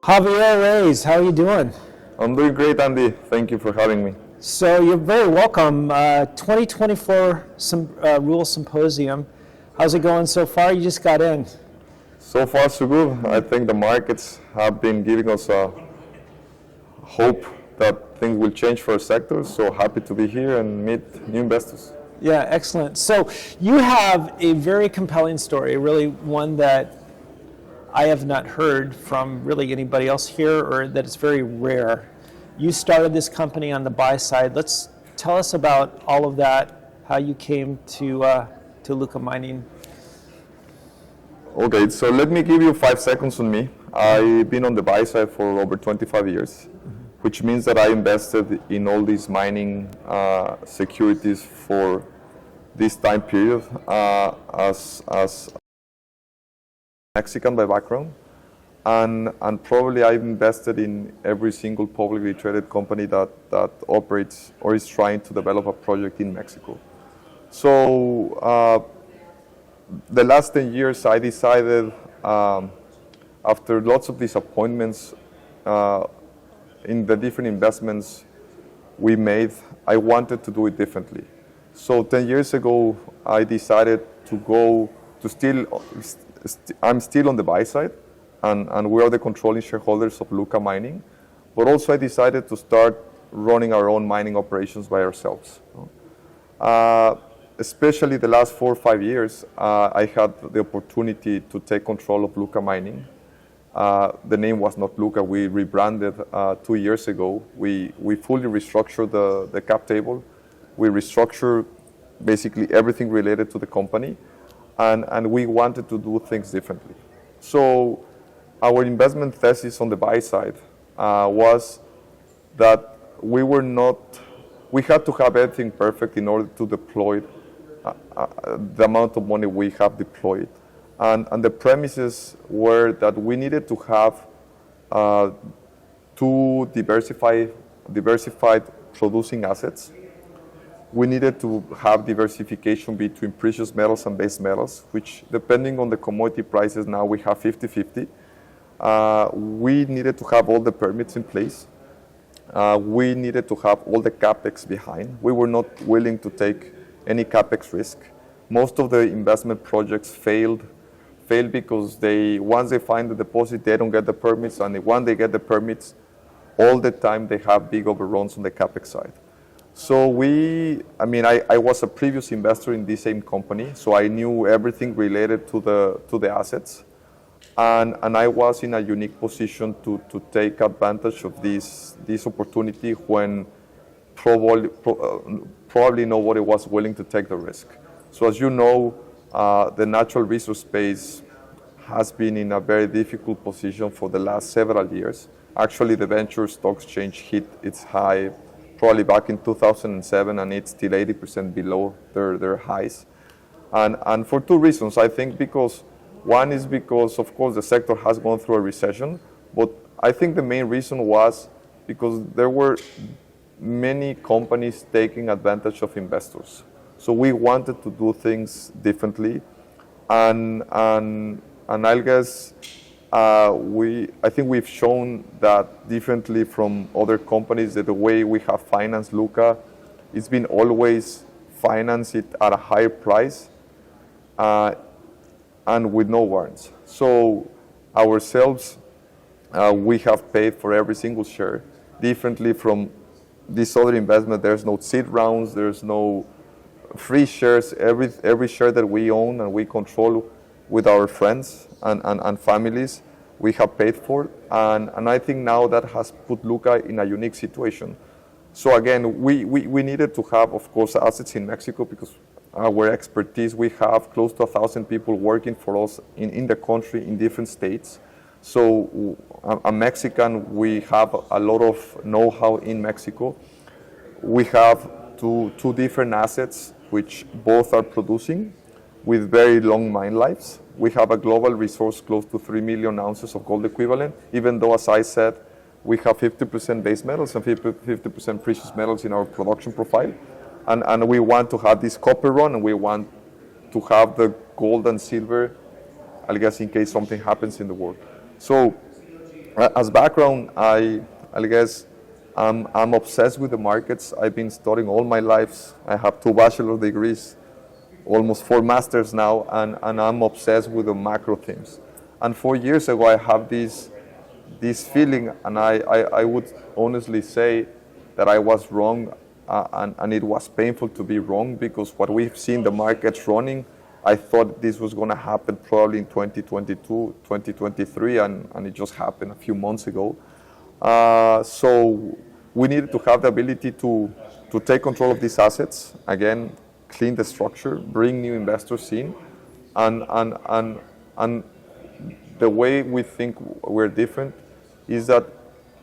Javier Reyes, how are you doing? I'm doing great, Andy. Thank you for having me. So you're very welcome. 2024 Rules Symposium. How's it going so far? You just got in. So far, so good. I think the markets have been giving us a hope that things will change for our sector. So happy to be here and meet new investors. Yeah, excellent. So you have a very compelling story, really one that I have not heard from really anybody else here, or that it's very rare. You started this company on the buy side. Let's tell us about all of that, how you came to Luca Mining. Okay, so let me give you 5 seconds on me. I've been on the buy side for over 25 years, which means that I invested in all these mining securities for this time period as Mexican by background, and probably I've invested in every single publicly traded company that operates or is trying to develop a project in Mexico. So the last 10 years I decided, after lots of disappointments in the different investments we made, I wanted to do it differently. So 10 years ago I decided I'm still on the buy side, and we are the controlling shareholders of Luca Mining, but also I decided to start running our own mining operations by ourselves. Especially the last 4 or 5 years, I had the opportunity to take control of Luca Mining. The name was not Luca. We rebranded 2 years ago. We fully restructured the cap table. We restructured basically everything related to the company. And we wanted to do things differently. So our investment thesis on the buy side was that we had to have everything perfect in order to deploy the amount of money we have deployed. And the premises were that we needed to have 2 diversified producing assets. We needed to have diversification between precious metals and base metals, which depending on the commodity prices now we have 50-50. We needed to have all the permits in place. We needed to have all the CapEx behind. We were not willing to take any CapEx risk. Most of the investment projects failed because once they find the deposit, they don't get the permits, and when they get the permits, all the time they have big overruns on the CapEx side. So I was a previous investor in this same company, so I knew everything related to the assets, and I was in a unique position to take advantage of this opportunity when probably nobody was willing to take the risk. So as you know, the natural resource space has been in a very difficult position for the last several years. Actually, the venture stock exchange hit its high probably back in 2007, and it's still 80% below their highs. And for 2 reasons. I think one is because, of course, the sector has gone through a recession, but I think the main reason was because there were many companies taking advantage of investors. So we wanted to do things differently, and I guess I think we've shown that differently from other companies, that the way we have financed Luca, it's been always financed it at a higher price and with no warrants. So ourselves, we have paid for every single share, differently from this other investment. There's no seed rounds, there's no free shares. Every share that we own and we control with our friends and families, we have paid for, and I think now that has put Luca in a unique situation. So again, we needed to have, of course, assets in Mexico because our expertise, we have close to 1,000 people working for us in the country in different states. So a Mexican, we have a lot of know-how in Mexico. We have two different assets which both are producing with very long mine lives. We have a global resource close to 3 million ounces of gold equivalent, even though, as I said, we have 50% base metals and 50% precious metals in our production profile. and we want to have this copper run, and we want to have the gold and silver, I guess, in case something happens in the world. So as background, I guess I'm obsessed with the markets. I've been studying all my life. I have 2 bachelor degrees, almost 4 masters now, and I'm obsessed with the macro themes. And 4 years ago, I have this feeling, and I would honestly say that I was wrong, and it was painful to be wrong, because what we've seen the markets running, I thought this was going to happen probably in 2022, 2023, and it just happened a few months ago. So we needed to have the ability to take control of these assets, again, clean the structure, bring new investors in, and the way we think we're different is that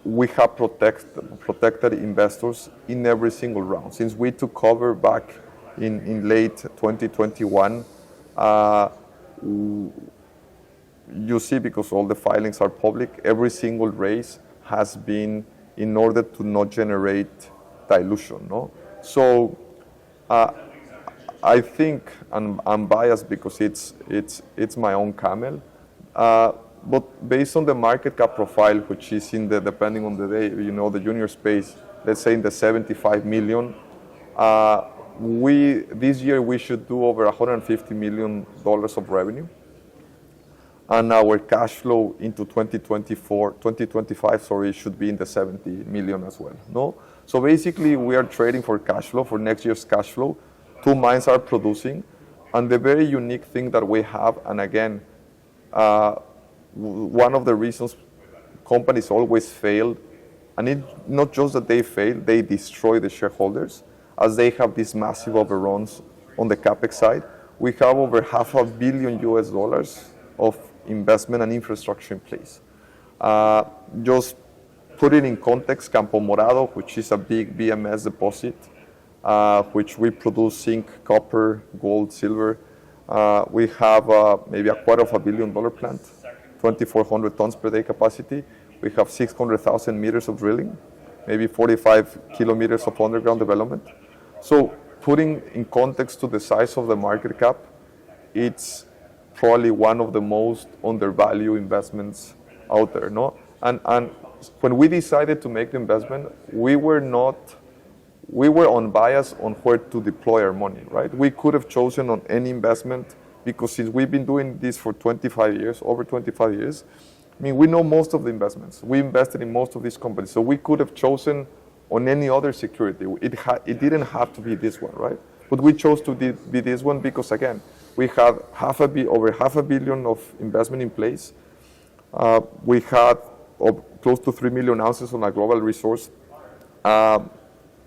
we have protected investors in every single round. Since we took cover back in late 2021, you see, because all the filings are public, every single raise has been in order to not generate dilution. No? So I think, and I'm biased because it's my own camel, but based on the market cap profile, which is in the, depending on the day, the junior space, let's say in the 75 million, this year we should do over $150 million of revenue. And our cash flow into 2025, should be in the 70 million as well. No? So basically we are trading for cash flow, for next year's cash flow. 2 mines are producing. And the very unique thing that we have, and again, one of the reasons companies always fail, and it's not just that they fail, they destroy the shareholders, as they have these massive overruns on the CapEx side. We have over $500 million of investment and infrastructure in place. Just put it in context, Campo Morado, which is a big BMS deposit, which we produce zinc, copper, gold, silver. We have maybe $250 million plant, 2,400 tons per day capacity. We have 600,000 meters of drilling, maybe 45 kilometers of underground development. So putting in context to the size of the market cap, it's probably one of the most undervalued investments out there. No? And when we decided to make the investment, we were unbiased on where to deploy our money, right? We could have chosen on any investment, because since we've been doing this for 25 years, over 25 years, I mean, we know most of the investments. We invested in most of these companies. So we could have chosen on any other security. It didn't have to be this one, right? But we chose to be this one because, again, we have over $500 million of investment in place. We had close to 3 million ounces on a global resource.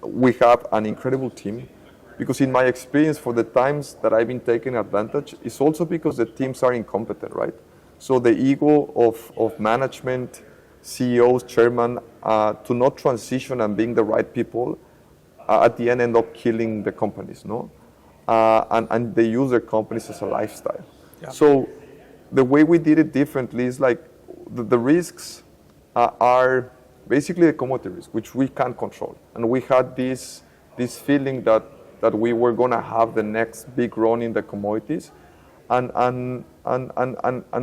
We have an incredible team, because in my experience, for the times that I've been taking advantage, it's also because the teams are incompetent, right? So the ego of management, CEOs, chairman, to not transition and being the right people, at the end up killing the companies, no? And they use their companies as a lifestyle. Yeah. So the way we did it differently is like the risks are basically the commodity risk, which we can't control. And we had this feeling that we were going to have the next big run in the commodities, and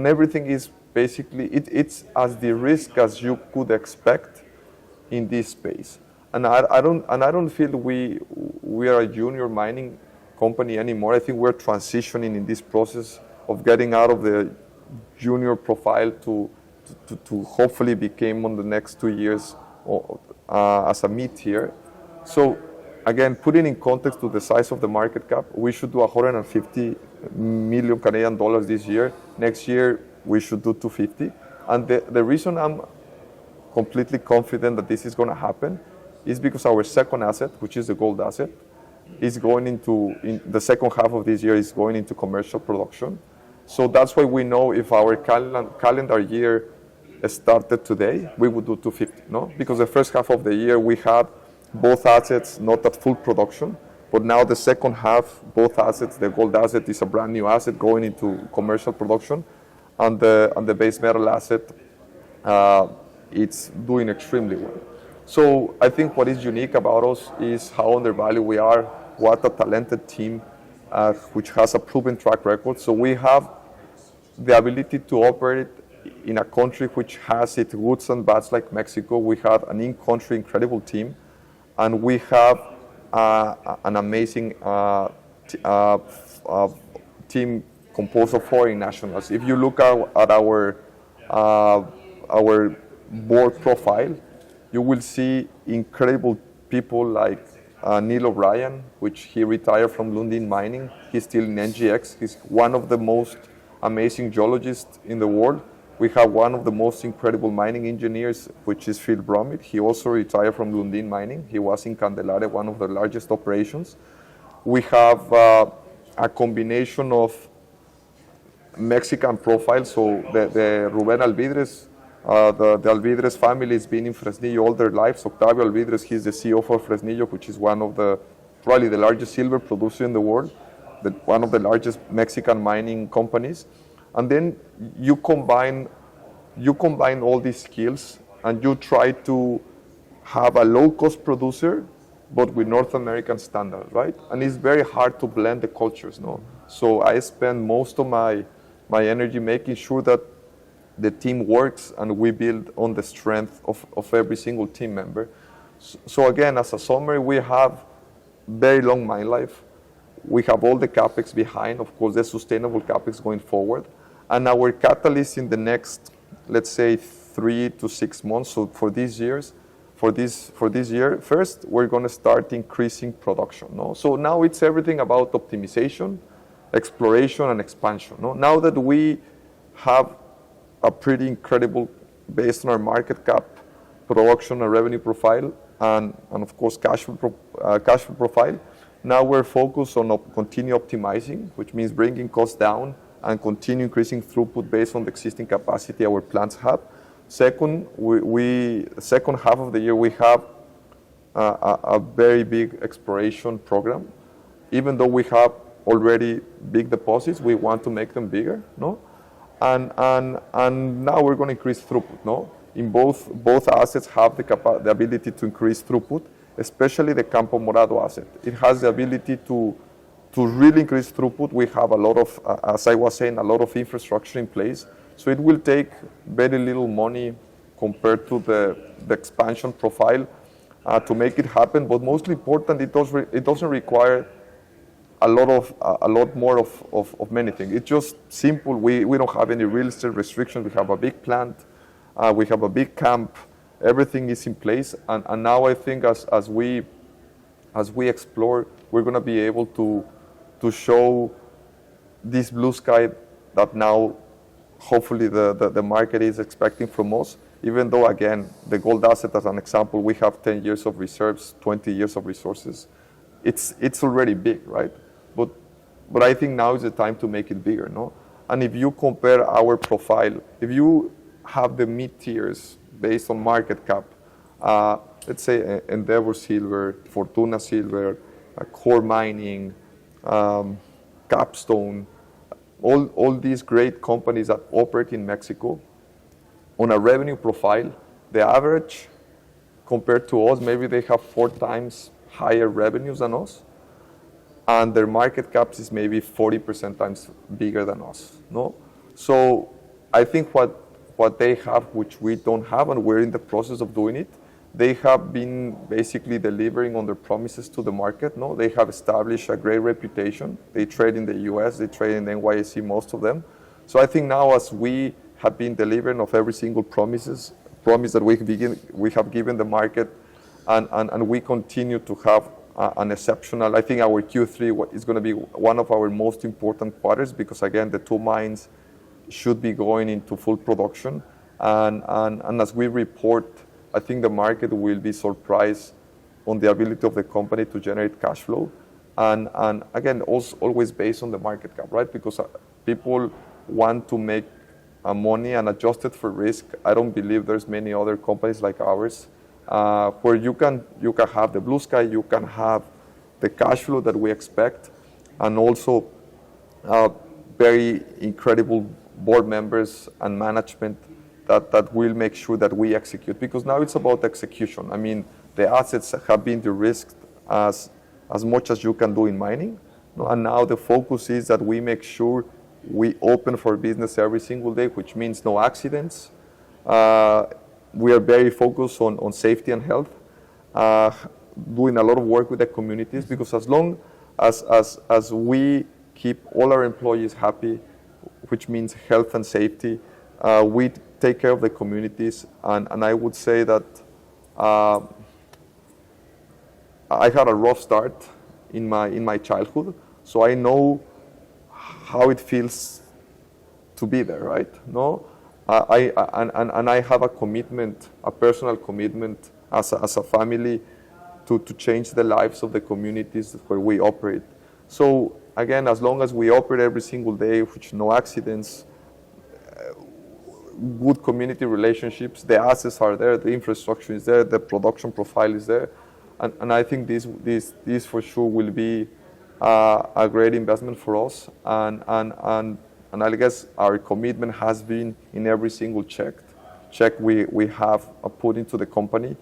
everything is basically it's as the risk as you could expect in this space. And I don't feel we are a junior mining company anymore. I think we're transitioning in this process of getting out of the junior profile to hopefully become on the next 2 years as a mid-tier. So again, putting in context to the size of the market cap, we should do 150 million Canadian dollars this year. Next year, we should do 250. And the reason I'm completely confident that this is going to happen is because our second asset, which is the gold asset, is going in the second half of this year is going into commercial production. So that's why we know if our calendar year started today, we would do 250, no? Because the first half of the year we had both assets not at full production, but now the second half, both assets, the gold asset is a brand new asset going into commercial production, and the base metal asset, it's doing extremely well. So I think what is unique about us is how undervalued we are. what a talented team which has a proven track record. So we have the ability to operate in a country which has its goods and bads like Mexico. We have an in-country incredible team, and we have an amazing team composed of foreign nationals. If you look at our board profile, you will see incredible people like Neil O'Brien, which he retired from Lundin Mining. He's still in NGX. He's one of the most amazing geologists in the world. We have one of the most incredible mining engineers, which is Phil Bromit. He also retired from Lundin Mining. He was in Candelaria, one of the largest operations. We have a combination of Mexican profiles, so the Rubén Alvidres, the Alvidres family has been in Fresnillo all their lives. Octavio Alvidres, he's the CEO for Fresnillo, which is one of probably the largest silver producer in the world, one of the largest Mexican mining companies. And then you combine all these skills and you try to have a low-cost producer, but with North American standards, right? And it's very hard to blend the cultures, no? So I spend most of my energy making sure that the team works and we build on the strength of every single team member. So again, as a summary, we have very long mine life. We have all the CapEx behind, of course, the sustainable CapEx going forward. And our catalyst in the next, let's say, 3 to 6 months, so for this year, first, we're going to start increasing production. No? So now it's everything about optimization, exploration, and expansion. No? Now that we have a pretty incredible, based on our market cap, production and revenue profile, and of course cash flow profile, now we're focused on continue optimizing, which means bringing costs down and continue increasing throughput based on the existing capacity our plants have. Second, second half of the year, we have a very big exploration program. Even though we have already big deposits, we want to make them bigger, no? And now we're going to increase throughput, no? In both assets have the ability to increase throughput, especially the Campo Morado asset. It has the ability to really increase throughput. We have a lot of, as I was saying, a lot of infrastructure in place. So it will take very little money compared to the expansion profile to make it happen. But mostly important, it doesn't require a lot more of many things. It's just simple. We don't have any real estate restrictions. We have a big plant. We have a big camp. Everything is in place. And now I think as we explore, we're going to be able to show this blue sky that now hopefully the market is expecting from us. Even though, again, the gold asset, as an example, we have 10 years of reserves, 20 years of resources. It's already big, right? But I think now is the time to make it bigger, no? And if you compare our profile, if you have the mid-tiers based on market cap, let's say Endeavor Silver, Fortuna Silver, Core Mining, Capstone, all these great companies that operate in Mexico, on a revenue profile, the average compared to us, maybe they have 4 times higher revenues than us, and their market caps is maybe 40% times bigger than us. No, so I think what they have, which we don't have, and we're in the process of doing it, they have been basically delivering on their promises to the market. No, they have established a great reputation. They trade in the U.S., they trade in the NYSE, most of them. So I think now, as we have been delivering of every single promise that we have given the market, and we continue to have an exceptional. I think our Q3 is going to be one of our most important quarters because, again, the 2 mines should be going into full production. And as we report, I think the market will be surprised on the ability of the company to generate cash flow. And again, also always based on the market cap, right? Because people want to make money and adjust it for risk. I don't believe there's many other companies like ours where you can have the blue sky, you can have the cash flow that we expect, and also very incredible board members and management that will make sure that we execute. Because now it's about execution. I mean, the assets have been de-risked as as much as you can do in mining. No? And now the focus is that we make sure we open for business every single day, which means no accidents. We are very focused on safety and health, doing a lot of work with the communities, because as long as we keep all our employees happy, which means health and safety, we take care of the communities. And I would say that I had a rough start in my childhood, so I know how it feels to be there, right? No, I have a commitment, a personal commitment as a family to change the lives of the communities where we operate. So again, as long as we operate every single day, which no accidents, good community relationships, the assets are there, the infrastructure is there, the production profile is there, and I think this for sure will be a great investment for us. And I guess our commitment has been in every single check we have put into the company,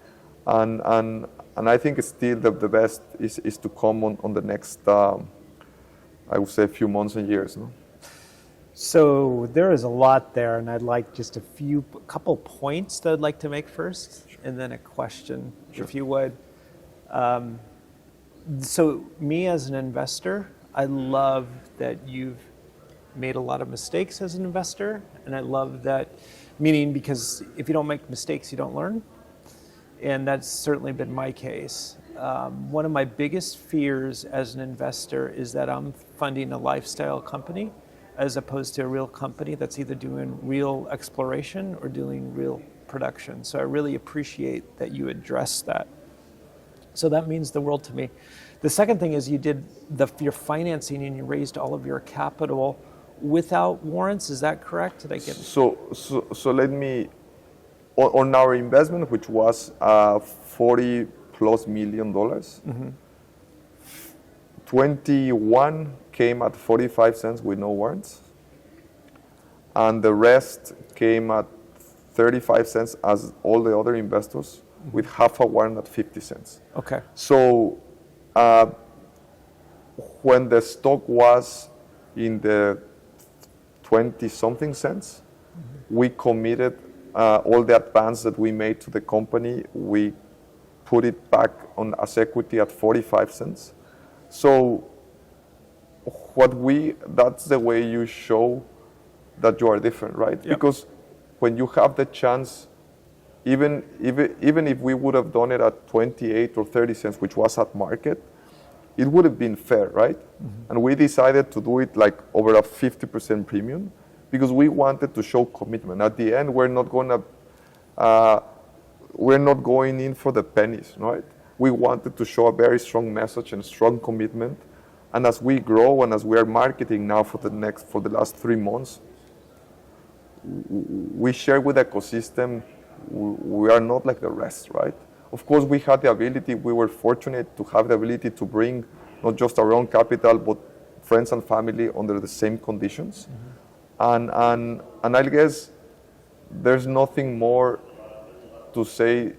and I think it's still the best is to come on the next, I would say, few months and years. No? So there is a lot there, and I'd like just a couple points that I'd like to make first, and then a question, if you would. So me as an investor, I love that you've made a lot of mistakes as an investor, and I love that, meaning because if you don't make mistakes, you don't learn, and that's certainly been my case. One of my biggest fears as an investor is that I'm funding a lifestyle company as opposed to a real company that's either doing real exploration or doing real production. So I really appreciate that you address that. So that means the world to me. The second thing is you did your financing and you raised all of your capital without warrants. Is that correct? Did I get it? So let me, on our investment, which was $40+ million, 21 came at 45 cents with no warrants, and the rest came at 35 cents as all the other investors, with half a warrant at 50 cents. Okay. So when the stock was in the 20-something cents, we committed all the advance that we made to the company. We put it back on as equity at 45 cents. So that's the way you show that you are different, right? Yep. Because when you have the chance, even if we would have done it at 28 or 30 cents, which was at market, it would have been fair, right? Mm-hmm. And we decided to do it like over a 50% premium because we wanted to show commitment. At the end, we're not going in for the pennies, right? We wanted to show a very strong message and strong commitment. And as we grow and as we are marketing now for the last 3 months, we share with the ecosystem. We are not like the rest, right? Of course, we had the ability, we were fortunate to have the ability to bring not just our own capital, but friends and family under the same conditions. Mm-hmm. And I guess there's nothing more to say.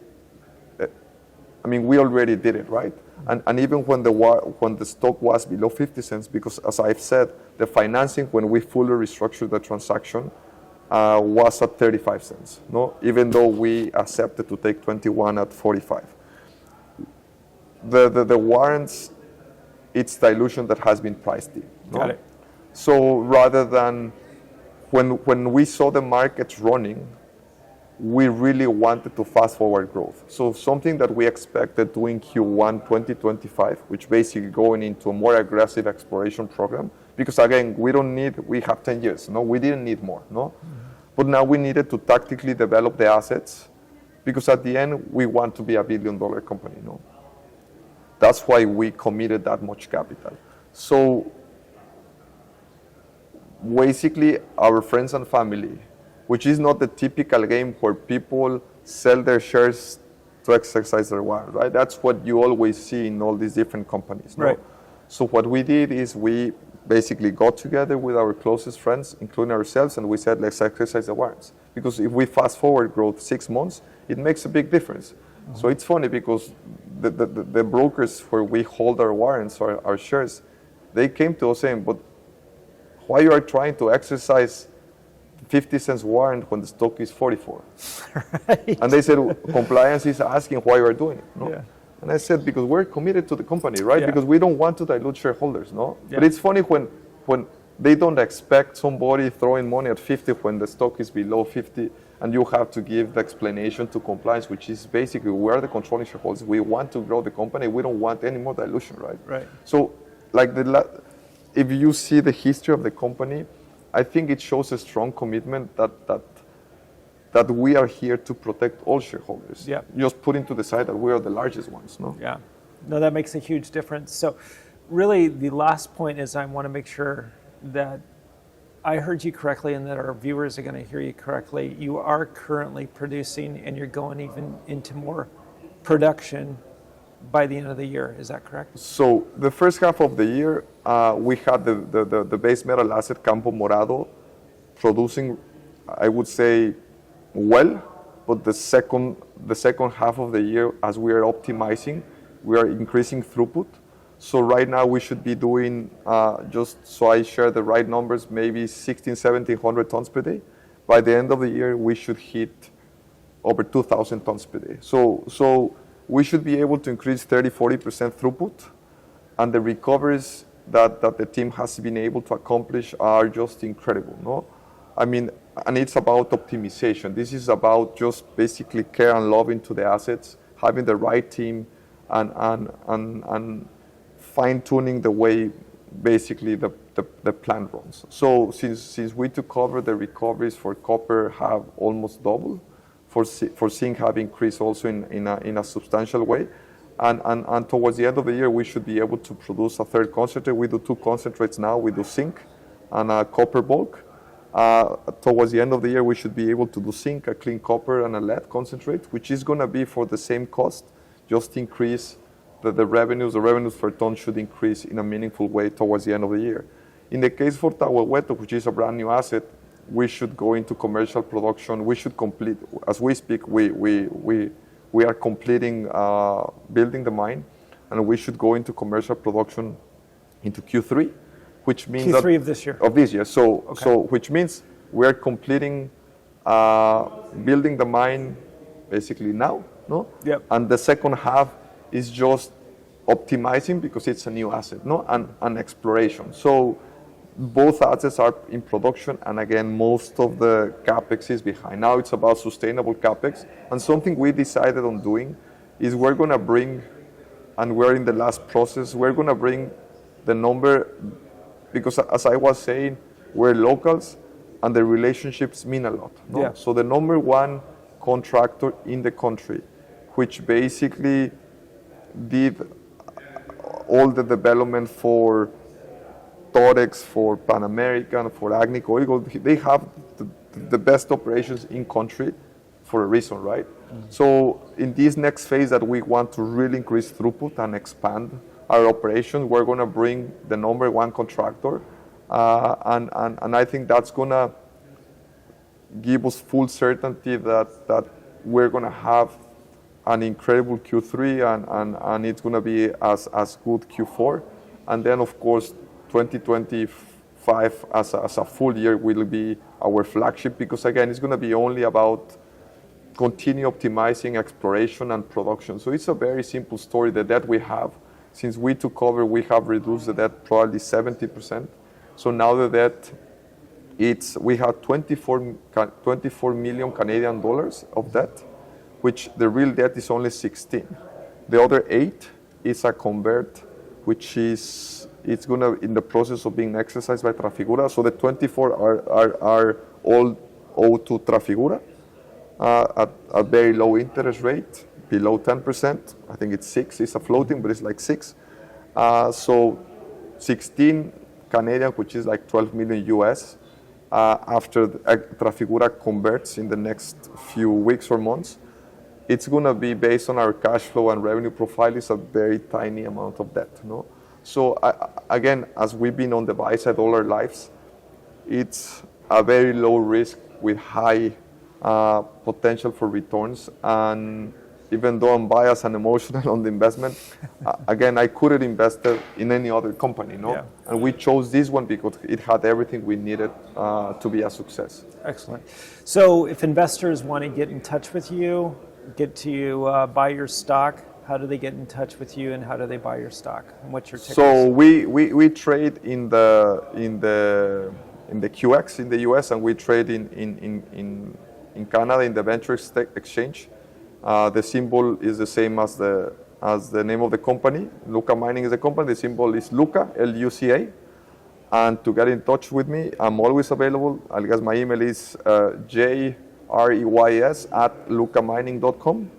I mean, we already did it, right? And even when the stock was below 50 cents, because as I've said, the financing, when we fully restructured the transaction, was at 35 cents, no? Even though we accepted to take 21 at 45. The warrants, it's dilution that has been priced in. No? Got it. So rather than, when we saw the markets running, we really wanted to fast forward growth. So something that we expected doing Q1 2025, which basically going into a more aggressive exploration program, because again, we have 10 years, no? We didn't need more, no? Mm-hmm. But now we needed to tactically develop the assets, because at the end, we want to be $1 billion company, no? That's why we committed that much capital. So basically, our friends and family, which is not the typical game where people sell their shares to exercise their warrant, right? That's what you always see in all these different companies, no? Right. So what we did is we basically got together with our closest friends, including ourselves, and we said, let's exercise the warrants. Because if we fast forward growth 6 months, it makes a big difference. So it's funny because the brokers where we hold our warrants or our shares, they came to us saying, but why you are trying to exercise 50 cents warrant when the stock is 44? Right. And they said, compliance is asking why you are doing it. No? Yeah. And I said, because we're committed to the company, right? Yeah. Because we don't want to dilute shareholders, no? Yeah. But it's funny when they don't expect somebody throwing money at 50 when the stock is below 50, and you have to give the explanation to compliance, which is basically we're the controlling shareholders. We want to grow the company. We don't want any more dilution, right? Right. So, like if you see the history of the company, I think it shows a strong commitment that we are here to protect all shareholders. Yeah. Just putting to the side that we are the largest ones, no? Yeah. No, that makes a huge difference. So really the last point is I want to make sure that I heard you correctly and that our viewers are going to hear you correctly. You are currently producing and you're going even into more production by the end of the year. Is that correct? So the first half of the year, we had the base metal asset Campo Morado producing, I would say, well, but the second half of the year, as we are optimizing, we are increasing throughput. So right now we should be doing, just so I share the right numbers, maybe 1,1700 tons per day. By the end of the year, we should hit over 2,000 tons per day. So we should be able to increase 30-40% throughput, and the recoveries that the team has been able to accomplish are just incredible, no? I mean, and it's about optimization. This is about just basically care and love into the assets, having the right team, and fine-tuning the way basically the plant runs. So since we took over, the recoveries for copper have almost doubled. For zinc have increased also in a substantial way. And towards the end of the year, we should be able to produce a third concentrate. We do 2 concentrates now. We do zinc and a copper bulk. Towards the end of the year, we should be able to do zinc, a clean copper, and a lead concentrate, which is going to be for the same cost, just increase the revenues. The revenues per ton should increase in a meaningful way towards the end of the year. In the case for Tahuehueto, which is a brand new asset, we should go into commercial production. We should complete, as we speak, we are completing building the mine, and we should go into commercial production into Q3, which means Q3 of this year. Of this year. So, Okay. so which means we are completing building the mine basically now, no? Yep. And the second half is just optimizing because it's a new asset, no? And exploration. So both assets are in production, and again, most of the CapEx is behind. Now it's about sustainable CapEx, and something we decided on doing is we're going to bring, and we're in the last process, we're going to bring the number, because as I was saying, we're locals, and the relationships mean a lot. No? Yeah. So the number one contractor in the country, which basically did all the development for Torex, for Pan American, for Agnico Eagle, they have the best operations in country for a reason, right? Mm-hmm. So in this next phase that we want to really increase throughput and expand our operations, we're going to bring the number one contractor, and I think that's going to give us full certainty that we're going to have an incredible Q3 and it's going to be as good Q4, and then of course 2025 as a full year will be our flagship, because again it's going to be only about continue optimizing exploration and production. So it's a very simple story. The debt we have, since we took over, we have reduced the debt probably 70%. So now the debt, we have 24 million Canadian dollars of debt, which the real debt is only 16. The other 8 is a convert, which it's gonna in the process of being exercised by Trafigura. So the 24 are all owed to Trafigura at a very low interest rate, below 10%. I think it's 6. It's a floating, but it's like 6. So 16 Canadian, which is like 12 million US. After Trafigura converts in the next few weeks or months, it's going to be based on our cash flow and revenue profile. It's a very tiny amount of debt, no? So again, as we've been on the buy side all our lives, it's a very low risk with high potential for returns, and even though I'm biased and emotional on the investment, again, I couldn't invest in any other company, no? Yeah. And we chose this one because it had everything we needed to be a success. Excellent. So if investors want to get in touch with you, get to buy your stock, how do they get in touch with you and how do they buy your stock? And what's your ticker? So we trade in the QX in the US, and we trade in Canada in the Venture Exchange. The symbol is the same as the name of the company. Luca Mining is the company. The symbol is Luca, L-U-C-A. And to get in touch with me, I'm always available. I guess my email is jreys@lucamining.com.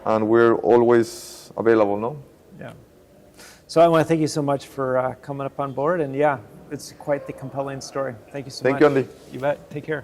And we're always available, no? Yeah. So I want to thank you so much for coming up on board. And yeah, it's quite the compelling story. Thank you so much. Thank you, Andy. You bet. Take care.